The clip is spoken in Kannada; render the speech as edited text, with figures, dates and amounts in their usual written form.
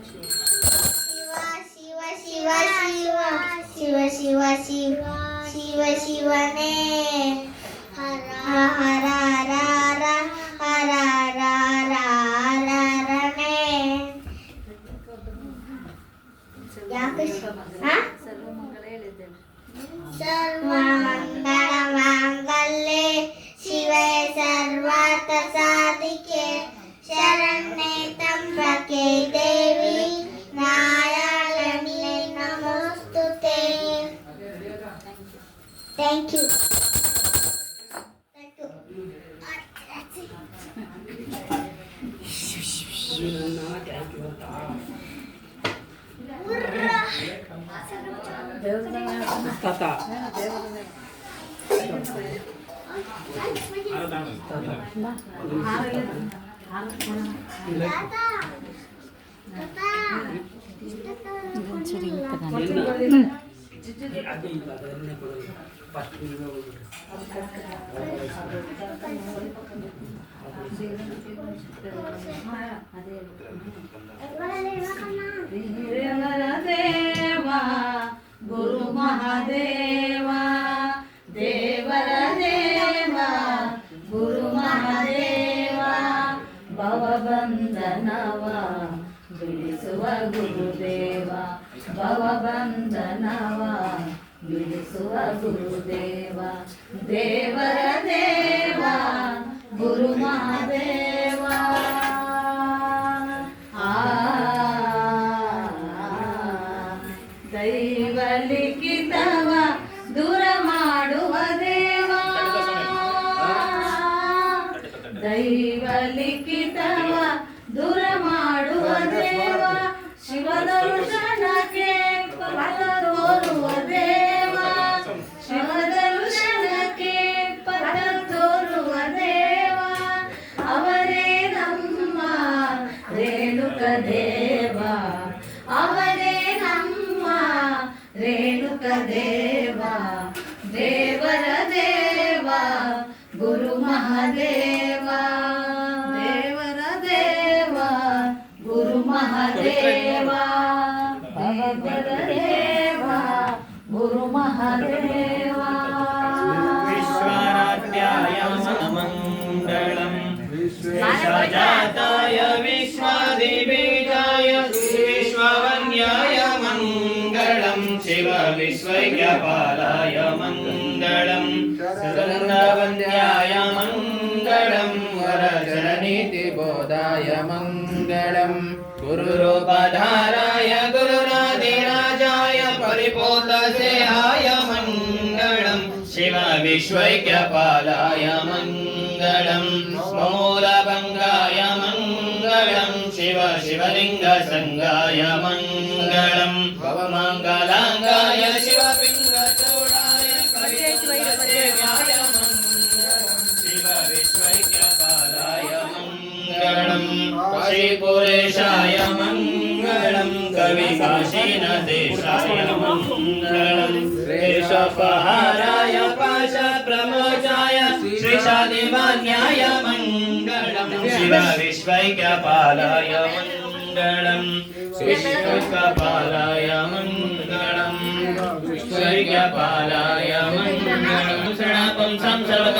ಶಿವ ಶಿವ ಶಿವ ಶಿವ ಶಿವನೇ ಹರ ಹರ ಹರ ಹರ ಹರ ಹರ ಹರನೇ ಯಾಕೆ ಸರ್ವಮಂಗಳ ಮಾಂಗಲ್ಯೆ ಶಿವೆ ಸರ್ವಾರ್ಥ ಸಾಧಿಕೆ ಶರಣ್ಯೆ ತ್ರ್ಯಂಬಕೆ ದೇವಿ ನಾರಾಯಣಿ ನಮೋಸ್ತುತೆ. Thank you. ದೇವ ಗುರು ಮಹಾದೇವ ದೇವರ ದೇವ ಗುರು ಮಹಾದೇವ ಭವಬಂಧನವ ಬಿಡಿಸುವ ಗುರುದೇವ ಭವಬಂಧನವ ಬಿಡಿಸುವ ಗುರುದೇವ ದೇವರ ದೇವ ಗುರು ಮಹಾದೇವ ದೈವ ಲಿಖಿತವ ದೂರ ಮಾಡುವ ದೇವ ದೈವ ಲಿಖಿತವ ದೂರ ಮಾಡುವ ದೇವ ಶಿವದರ್ಶನಕ್ಕೆ ಪಥ ತೋರುವ ದೇವ ಶಿವದರ್ಶನಕ್ಕೆ ಪಥ ತೋರುವ ದೇವ ಅವರೇ ನಮ್ಮ ರೇಣುಕ ದೇವ ಅವರೇ ನಮ್ಮ ರೇಣುಕ ದೇವ ದೇವರ ದೇವ ಗುರು ಮಹಾದೇವ ದೇವರ ದೇವ ಗುರು ಮಹಾದೇವ ದೇವರ ದೇವ ಗುರು ಮಹಾದೇವ ವಿಶ್ವರಾಧ್ಯಾಯ ಮಂಗಳಂ ವಿಶ್ವಜಾತಾಯ ವಿಶ್ವಾದಿಬೀಜಾಯ ವಿಶ್ವವನ್ಯಾಯ ಮಂಗಳಂ ಶಿವ ವಿಶ್ವೈಕ್ಯಪಾಲಾಯ ಮಂಗಳಂ ಸುಗಂಧವನ್ಯಾಯ ಮಂಗಳಂ ವರಚರನೀತಿಬೋಧಾಯ ಮಂಗಳಂ ಗುರುರೂಪಧಾರಾಯ ಗುರುರಾಧಿರಾಜಾಯ ಪರಿಪೂತಸೇಹಾಯ ಮಂಗಳಂ ಶಿವ ವಿಶ್ವೈಕ್ಯಪಾಲಾಯ ಮಂಗಳಂ ಮೂಲಭಂಗಾಯ ಮಂಗಳಂ ಶಿವ ಶಿವಲಿಂಗ ಸಂಗಾಯ ಮಂಗಳಂ ಭವಮಂಗಲಾಂಗಾಯ ಶಿವಪಿಂಗಚೂಡಾಯ ಪರಿಪೂತಸೇವ್ಯಾಯ ಮಂಗಳಂ ಶಿವ ವಿಶ್ವೈಕ್ಯಪಾಲಾಯ ಮಂಗಳಂ ಕಾಶೀಪುರೇಶಾಯ ಮಂಗಳಂ ಕವಿಕಾಶೀನದೇಶಾಯ ಮಂಗಳಂ ರೇಷಪಹಾರಾಯ ಪಾಶ ಪ್ರಮೋಚಾಯ ಶ್ರೀಶಾದಿಮಾನ್ಯಾಯ ಮಂಗಳಂ ಶಿವ ವಿಶ್ವೈಕ್ಯಪಾಲಾಯ ಮಂಗಳಂ ವಿಶ್ವೈಕ್ಯಪಾಲಾಯ ಮಂಗಳಂ ವಿಶ್ವೈಕ್ಯಪಾಲಾಯ ಮಂಗಳಂ ಶರಣಪುಂಸಂ ಸರ್ವ